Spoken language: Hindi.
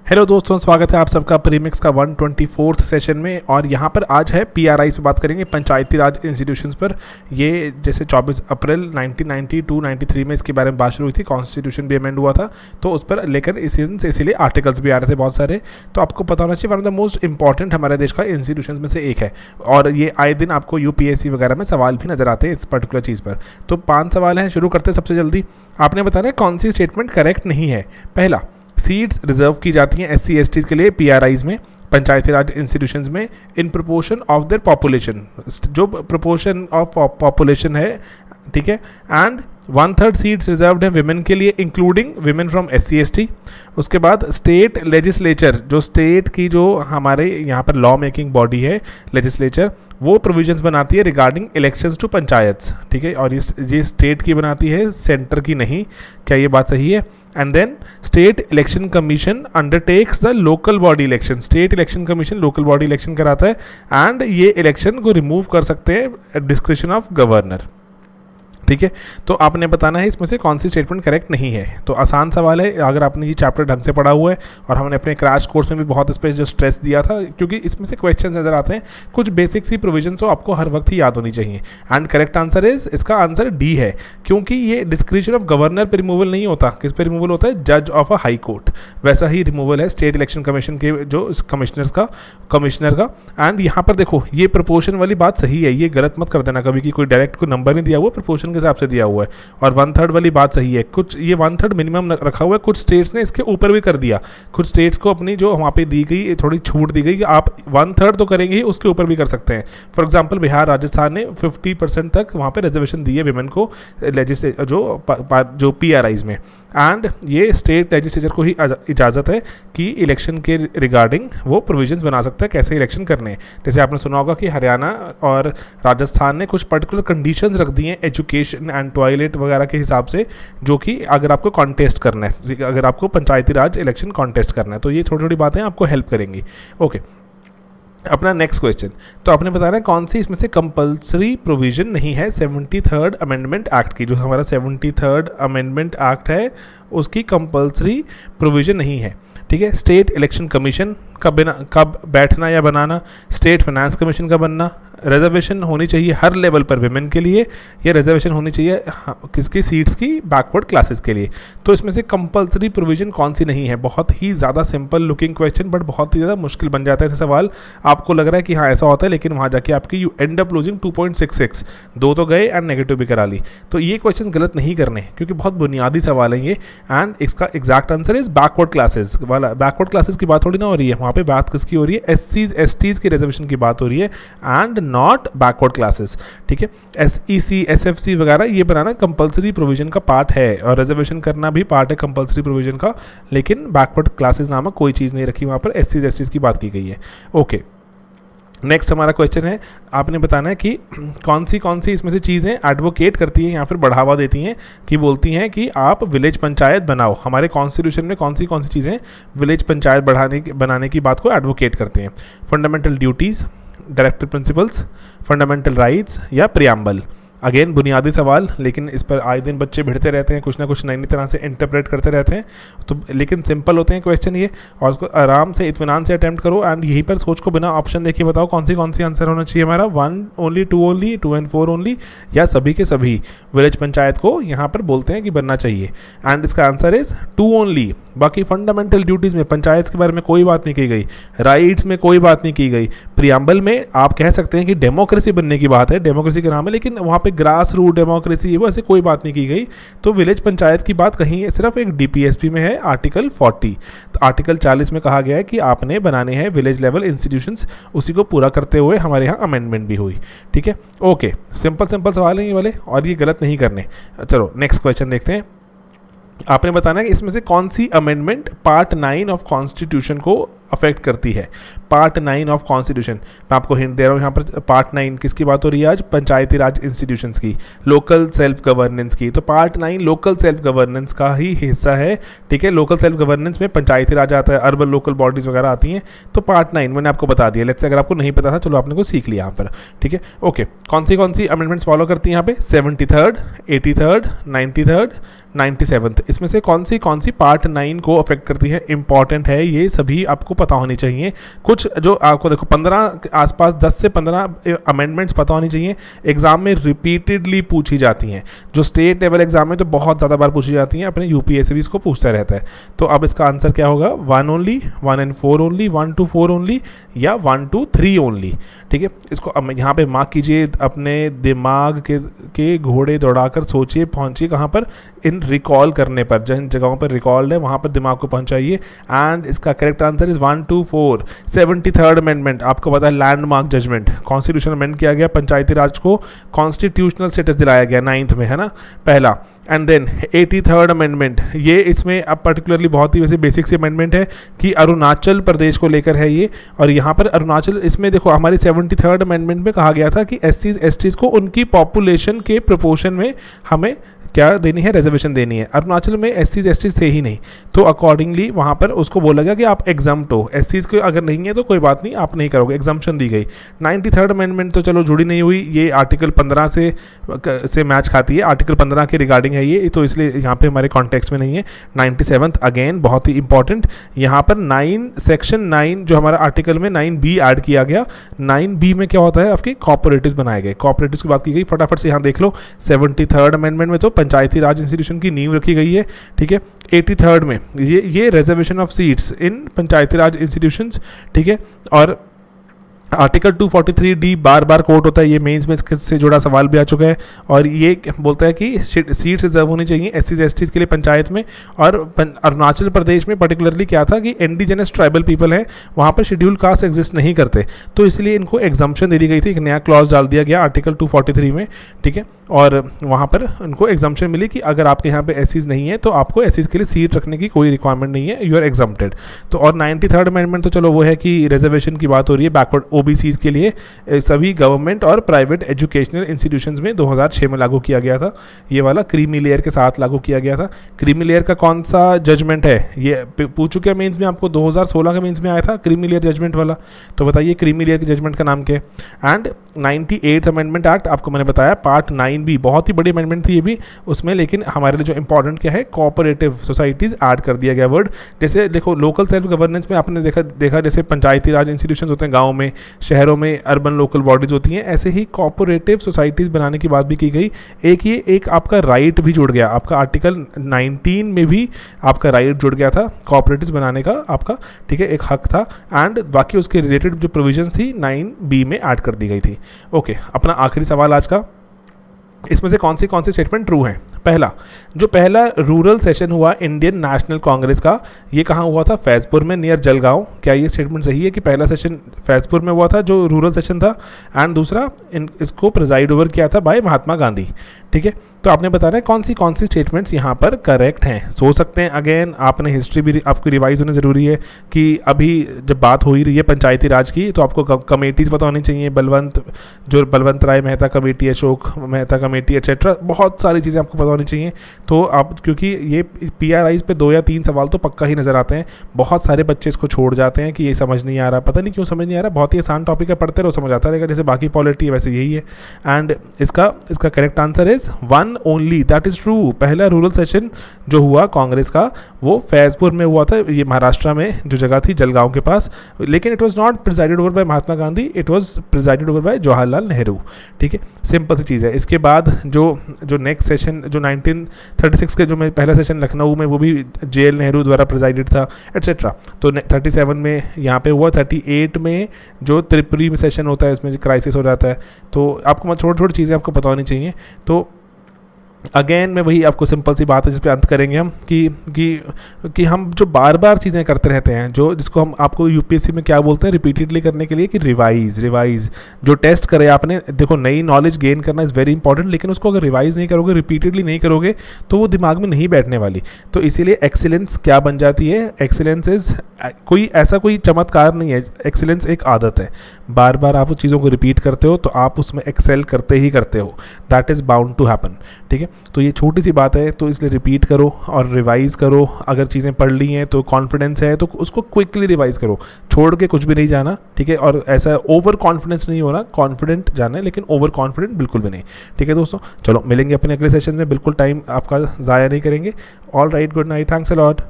हेलो दोस्तों, स्वागत है आप सबका प्रीमिक्स का 124th सेशन में। और यहाँ पर आज है PRIs पे बात करेंगे, पंचायती राज इंस्टीट्यूशंस पर। ये जैसे 24 अप्रैल 1992-93 में इसके बारे में बात शुरू हुई थी, कॉन्स्टिट्यूशन भी अमेंड हुआ था, तो उस पर लेकर इसीलिए आर्टिकल्स भी आ रहे थे बहुत सारे। तो आपको पता होना चाहिए, one of the most important हमारे देश का इंस्टीट्यूशन में से एक है, और ये आए दिन आपको UPSC वगैरह में सवाल भी नजर आते हैं इस पर्टिकुलर चीज़ पर। तो 5 सवाल हैं, शुरू करते हैं सबसे जल्दी। आपने बताना है कौन सी स्टेटमेंट करेक्ट नहीं है। पहला, सीट्स रिजर्व की जाती हैं SC ST के लिए PRIs में, पंचायती राज इंस्टीट्यूशंस में, in proportion of their population, जो प्रोपोर्शन ऑफ पॉपुलेशन है, ठीक है। एंड 1/3 सीट्स रिजर्व्ड हैं विमेन के लिए, including women from SC ST। उसके बाद स्टेट लेजिस्लेचर, जो स्टेट की जो हमारे यहाँ पर लॉ मेकिंग बॉडी है लेजिस्लेचर, वो प्रोविजंस बनाती है रिगार्डिंग इलेक्शंस टू पंचायत्स, ठीक है। और ये स्टेट की बनाती है, सेंटर की नहीं। क्या ये बात सही है? And then state election commission undertakes the local body election, state election commission local body election कराता है, एंड ये इलेक्शन को रिमूव कर सकते हैं डिस्क्रिप्शन ऑफ गवर्नर, ठीक है। तो आपने बताना है इसमें से कौन सी स्टेटमेंट करेक्ट नहीं है। तो आसान सवाल है, अगर आपने ये चैप्टर ढंग से पढ़ा हुआ है, और हमने अपने क्रैश कोर्स में भी बहुत इस पर जो स्ट्रेस दिया था, क्योंकि इसमें से क्वेश्चन नजर आते हैं, कुछ बेसिक सी प्रोविजन तो आपको हर वक्त ही याद होनी चाहिए। एंड करेक्ट आंसर इज, इसका आंसर D है, क्योंकि ये डिस्क्रिप्शन ऑफ गवर्नर पर रिमूवल नहीं होता। किस पे रिमूवल होता है? जज ऑफ अ हाई कोर्ट। वैसा ही रिमूवल है स्टेट इलेक्शन कमीशन के जो कमिश्नर का। एंड यहाँ पर देखो, ये प्रोपोर्शन वाली बात सही है, ये गलत मत कर देना कभी कि कोई डायरेक्ट कोई नंबर नहीं दिया हुआ, प्रोपोर्शन के हिसाब से दिया हुआ है। और 1/3 वाली बात सही है, कुछ ये 1/3 मिनिमम रखा हुआ है, कुछ स्टेट्स ने इसके ऊपर भी कर दिया। कुछ स्टेट्स को अपनी जो वहाँ पे दी गई थोड़ी छूट दी गई कि आप 1/3 तो करेंगे ही, उसके ऊपर भी कर सकते हैं। फॉर एग्जांपल बिहार, राजस्थान ने 50% तक वहाँ पे रिजर्वेशन दी है विमेन को जो PRIs में। एंड ये स्टेट लेजिस्लेचर को ही इजाज़त है कि इलेक्शन के रिगार्डिंग वो प्रोविजंस बना सकता है कैसे इलेक्शन करने हैं। जैसे आपने सुना होगा कि हरियाणा और राजस्थान ने कुछ पर्टिकुलर कंडीशंस रख दी हैं एजुकेशन एंड टॉयलेट वगैरह के हिसाब से, जो कि अगर आपको कॉन्टेस्ट करना है, अगर आपको पंचायती राज इलेक्शन कॉन्टेस्ट करना है, तो ये छोटी छोटी बातें आपको हेल्प करेंगी। ओके, अपना नेक्स्ट क्वेश्चन। तो आपने बताना है कौन सी इसमें से कंपल्सरी प्रोविजन नहीं है 73rd अमेंडमेंट एक्ट की। जो हमारा 73rd अमेंडमेंट एक्ट है, उसकी कंपल्सरी प्रोविजन नहीं है, ठीक है। स्टेट इलेक्शन कमीशन कब बैठना या बनाना, स्टेट फाइनेंस कमीशन का बनना, रिजर्वेशन होनी चाहिए हर लेवल पर विमेन के लिए, या रिजर्वेशन होनी चाहिए किसकी सीट्स की, बैकवर्ड क्लासेस के लिए। तो इसमें से कंपल्सरी प्रोविजन कौन सी नहीं है? बहुत ही ज़्यादा सिंपल लुकिंग क्वेश्चन, बट बहुत ही ज़्यादा मुश्किल बन जाता है ऐसे सवाल। आपको लग रहा है कि हाँ ऐसा होता है, लेकिन वहाँ जाके आपकी यू एंड अप लूजिंग 2.66, 2 तो गए एंड नेगेटिव भी करा ली। तो ये क्वेश्चन गलत नहीं करने, क्योंकि बहुत बुनियादी सवाल है ये। एंड इसका exact answer is backward classes वाला। बैकवर्ड क्लासेस की बात थोड़ी ना हो रही है वहाँ पे, बात किसकी हो रही है? SCs STs की रिजर्वेशन की बात हो रही है, एंड नॉट बैकवर्ड क्लासेस, ठीक है। SEC SFC वगैरह ये बनाना कंपल्सरी प्रोविजन का पार्ट है, और रिजर्वेशन करना भी पार्ट है कंपल्सरी प्रोविजन का, लेकिन बैकवर्ड क्लासेस नामक कोई चीज़ नहीं रखी वहाँ पर, SCs STs की बात की गई है। ओके, नेक्स्ट हमारा क्वेश्चन है, आपने बताना है कि कौन सी इसमें से चीज़ें एडवोकेट करती हैं या फिर बढ़ावा देती हैं, कि बोलती हैं कि आप विलेज पंचायत बनाओ। हमारे कॉन्स्टिट्यूशन में कौन सी चीज़ें विलेज पंचायत बनाने की बात को एडवोकेट करते हैं? Fundamental duties, directive principles, fundamental rights, या प्रियम्बल। अगेन बुनियादी सवाल, लेकिन इस पर आए दिन बच्चे भिड़ते रहते हैं, कुछ ना कुछ नई तरह से इंटरप्रेट करते रहते हैं। तो लेकिन सिंपल होते हैं क्वेश्चन ये, और उसको आराम से इत्मीनान से अटेम्प्ट करो, एंड यहीं पर सोच को बिना ऑप्शन देखे बताओ कौन सी आंसर होना चाहिए हमारा। 1 ओनली, 2 ओनली, 2 and 4 ओनली, या सभी के सभी विलेज पंचायत को यहाँ पर बोलते हैं कि बनना चाहिए। एंड इसका आंसर इज 2 ओनली। बाकी फंडामेंटल ड्यूटीज़ में पंचायत के बारे में कोई बात नहीं की गई, राइट्स में कोई बात नहीं की गई, प्रियम्बल में आप कह सकते हैं कि डेमोक्रेसी बनने की बात है, डेमोक्रेसी के नाम है, लेकिन वहाँ पे ग्रास रूट डेमोक्रेसी वो ऐसे कोई बात नहीं की गई। तो विलेज पंचायत की बात कहीं है, सिर्फ एक DPSP में है, आर्टिकल 40। तो आर्टिकल 40 में कहा गया है कि आपने बनाने हैं विलेज लेवल इंस्टीट्यूशंस, उसी को पूरा करते हुए हमारे यहाँ अमेंडमेंट भी हुई, ठीक है। ओके, सिंपल सवाल है ये वाले, और ये गलत नहीं करने। चलो नेक्स्ट क्वेश्चन देखते हैं। आपने बताना है कि इसमें से कौन सी अमेंडमेंट पार्ट 9 ऑफ कॉन्स्टिट्यूशन को अफेक्ट करती है? पार्ट 9 ऑफ कॉन्स्टिट्यूशन, मैं आपको हिंट दे रहा हूँ यहाँ पर। पार्ट 9 किसकी बात हो रही है आज? पंचायती राज इंस्टीट्यूशंस की, लोकल सेल्फ गवर्नेंस की। तो पार्ट 9 लोकल सेल्फ गवर्नेंस का ही हिस्सा है, ठीक है। लोकल सेल्फ गवर्नेंस में पंचायती राज आता है, अर्बन लोकल बॉडीज वगैरह आती हैं। तो पार्ट 9 मैंने आपको बता दिया। लेट्स से अगर आपको नहीं पता था, चलो आपने को सीख लिया यहाँ पर, ठीक है। ओके, कौन सी अमेंडमेंट्स फॉलो करती हैं यहाँ पे? 73rd, 83rd, 93rd, 97th। इसमें से कौन सी पार्ट 9 को अफेक्ट करती है? इंपॉर्टेंट है, ये सभी आपको पता होनी चाहिए। कुछ जो आपको देखो 15 के आसपास, 10 से 15 अमेंडमेंट्स पता होनी चाहिए। एग्जाम में रिपीटेडली पूछी जाती हैं। जो स्टेट लेवल एग्जाम में तो बहुत ज़्यादा बार पूछी जाती हैं, अपने यूपीएससी भी इसको पूछता रहता है। तो अब इसका आंसर क्या होगा? 1 only, 1 and 4 only, 1 to 4 only, या 1 to 3 ओनली, ठीक है। इसको अब यहाँ पे मार्क कीजिए, अपने दिमाग के घोड़े दौड़ाकर सोचिए, पहुँचिए कहाँ पर? इन रिकॉल करने पर, जिन जगहों पर रिकॉल्ड है वहाँ पर दिमाग को पहुँचाइए। एंड इसका correct answer is 1 to 4। 73rd amendment, आपको पता है लैंडमार्क जजमेंट, कॉन्स्टिट्यूशन अमेंड किया गया, पंचायती राज को कॉन्स्टिट्यूशनल स्टेटस दिलाया गया 9th में, है ना, पहला। एंड देन 83rd अमेंडमेंट, ये इसमें अब पर्टिकुलरली बहुत ही वैसे बेसिक सी अमेंडमेंट है कि अरुणाचल प्रदेश को लेकर है ये। और यहाँ पर अरुणाचल, इसमें देखो हमारी 73rd अमेंडमेंट में कहा गया था कि SCs STs को उनकी पॉपुलेशन के प्रोपोर्शन में हमें क्या देनी है? रिजर्वेशन देनी है। अरुणाचल में SCs STs थे ही नहीं, तो अकॉर्डिंगली वहाँ पर उसको बोला गया कि आप एग्जाम्प्ट हो। SCs को अगर नहीं है तो कोई बात नहीं, आप नहीं करोगे, एग्जाम्पशन दी गई। 93rd अमेंडमेंट तो चलो जुड़ी नहीं हुई, ये आर्टिकल 15 से मैच खाती है, आर्टिकल 15 के रिगार्डिंग है ये, तो इसलिए यहाँ पे हमारे कॉन्टेक्स्ट में नहीं है। 97th अगेन बहुत ही इंपॉर्टेंट, यहाँ पर सेक्शन 9 जो हमारा आर्टिकल में 9B ऐड किया गया। 9B में क्या होता है? आपके कॉपरेटिव्स बनाए गए, कॉपरेटिव्स की बात की गई। फटाफट से यहाँ देख लो, 73rd अमेंडमेंट में तो पंचायती राज इंस्टीट्यूशन की नींव रखी गई है, ठीक है। 83rd में ये reservation of seats in Panchayati Raj institutions, ठीक है। और आर्टिकल 243D बार बार कोट होता है, ये मेंस में इससे जुड़ा सवाल भी आ चुका है। और ये बोलता है कि सीट्स रिजर्व होनी चाहिए SCs STs के लिए पंचायत में। और अरुणाचल प्रदेश में पर्टिकुलरली क्या था कि इंडिजिनस ट्राइबल पीपल हैं, वहाँ पर शेड्यूल कास्ट एग्जिस्ट नहीं करते, तो इसलिए इनको एग्जम्पशन दे दी गई थी। एक नया क्लॉज डाल दिया गया आर्टिकल 243 में, ठीक है। और वहाँ पर उनको एग्जम्पशन मिली कि अगर आपके यहाँ पे SCs नहीं है तो आपको SCs के लिए सीट रखने की कोई रिक्वायरमेंट नहीं है, यू आर एग्जम्प्टेड। तो और 93rd अमेंडमेंट तो चलो वो है कि रिजर्वेशन की बात हो रही है बैकवर्ड OBCs के लिए, सभी गवर्नमेंट और प्राइवेट एजुकेशनल इंस्टीट्यूशंस में 2006 में लागू किया गया था। ये वाला क्रीमी लेयर के साथ लागू किया गया था। क्रीमी लेयर का कौन सा जजमेंट है? ये पूछ चुके हैं मेंस में आपको, 2016 का मेंस में आया था क्रीमी लेयर जजमेंट वाला। तो बताइए क्रीमी लेयर के जजमेंट का नाम क्या है? एंड 98th अमेंडमेंट एक्ट, आपको मैंने बताया पार्ट 9B, बहुत ही बड़ी अमेंडमेंट थी ये भी उसमें, लेकिन हमारे लिए जो इंपॉर्टेंट क्या है? कोऑपरेटिव सोसाइटीज ऐड कर दिया गया वर्ड। जैसे देखो लोकल सेल्फ गवर्नेंस में आपने देखा जैसे पंचायती राज इंस्टीट्यूशन होते हैं गाँव में, शहरों में अर्बन लोकल बॉडीज होती हैं, ऐसे ही कोऑपरेटिव सोसाइटीज़ बनाने की बात भी की गई। एक आपका राइट भी जुड़ गया, आपका आर्टिकल 19 में भी आपका राइट जुड़ गया था कोऑपरेटिव्स बनाने का आपका, ठीक है, एक हक था। एंड बाकी उसके रिलेटेड जो प्रोविजंस थी 9B में ऐड कर दी गई थी। ओके, अपना आखिरी सवाल आज का, इसमें से कौन सी स्टेटमेंट ट्रू है? पहला रूरल सेशन हुआ इंडियन नेशनल कांग्रेस का, ये कहाँ हुआ था? फैजपुर में नियर जलगांव। क्या ये स्टेटमेंट सही है कि पहला सेशन फैजपुर में हुआ था जो रूरल सेशन था? एंड दूसरा, इसको प्रिजाइड ओवर किया था बाय महात्मा गांधी, ठीक है। तो आपने बताना है कौन सी स्टेटमेंट्स यहाँ पर करेक्ट हैं। सोच सकते हैं, अगेन आपने हिस्ट्री भी आपको रिवाइज होना ज़रूरी है कि अभी जब बात हो ही रही है पंचायती राज की, तो आपको कमेटीज़ पता होनी चाहिए, Balwant Rai Mehta committee, Ashok Mehta committee etcetera, बहुत सारी चीज़ें आपको पता होनी चाहिए। तो आप, क्योंकि ये PRIs पे 2 या 3 सवाल तो पक्का ही नज़र आते हैं, बहुत सारे बच्चे इसको छोड़ जाते हैं कि ये समझ नहीं आ रहा, पता नहीं क्यों समझ नहीं आ रहा, बहुत ही आसान टॉपिक है, पढ़ते रहो समझ आता रहेगा, जैसे बाकी पॉलिटी है वैसे यही है। एंड इसका correct answer is 1 only, that is true. पहला रूरल सेशन जो हुआ कांग्रेस का वो फैजपुर में हुआ था, ये महाराष्ट्र में जो जगह थी जलगांव के पास, लेकिन it was not presided over by Mahatma Gandhi, it was presided over by Jawaharlal Nehru, ठीक है। सिंपल सी चीज़ है। इसके बाद जो नेक्स्ट सेशन जो 1936 के जो मैं पहला सेशन लखनऊ में, वो भी JL नेहरू द्वारा प्रिजाइडेड था एट्सेट्रा। तो 37 में यहाँ पे हुआ, 38 में जो त्रिपुरी में सेशन होता है इसमें क्राइसिस हो जाता है। तो आपको छोटी चीज़ें आपको पता होनी चाहिए। तो अगेन मैं वही आपको सिंपल सी बात है जिस पे अंत करेंगे हम कि हम जो बार बार चीज़ें करते रहते हैं, जिसको हम आपको UPSC में क्या बोलते हैं रिपीटेडली करने के लिए, कि रिवाइज जो टेस्ट करे आपने, देखो नई नॉलेज गेन करना इज़ वेरी इंपॉर्टेंट, लेकिन उसको अगर रिवाइज नहीं करोगे, रिपीटेडली नहीं करोगे, तो वो दिमाग में नहीं बैठने वाली। तो इसीलिए एक्सीलेंस क्या बन जाती है? एक्सीलेंस इज कोई ऐसा कोई चमत्कार नहीं है, एक्सीलेंस एक आदत है, बार बार आप उस चीज़ों को रिपीट करते हो तो आप उसमें एक्सेल करते ही करते हो, that is bound to happen. ठीक है, तो ये छोटी सी बात है, तो इसलिए रिपीट करो और रिवाइज़ करो। अगर चीज़ें पढ़ ली हैं तो कॉन्फिडेंस है तो उसको क्विकली रिवाइज़ करो, छोड़ के कुछ भी नहीं जाना। ठीक है, और ऐसा ओवर कॉन्फिडेंस नहीं होना, कॉन्फिडेंट जाना है लेकिन ओवर कॉन्फिडेंट बिल्कुल भी नहीं। ठीक है दोस्तों, चलो मिलेंगे अपने अगले सेशन में, बिल्कुल टाइम आपका ज़ाया नहीं करेंगे। All right, good night, thanks a lot.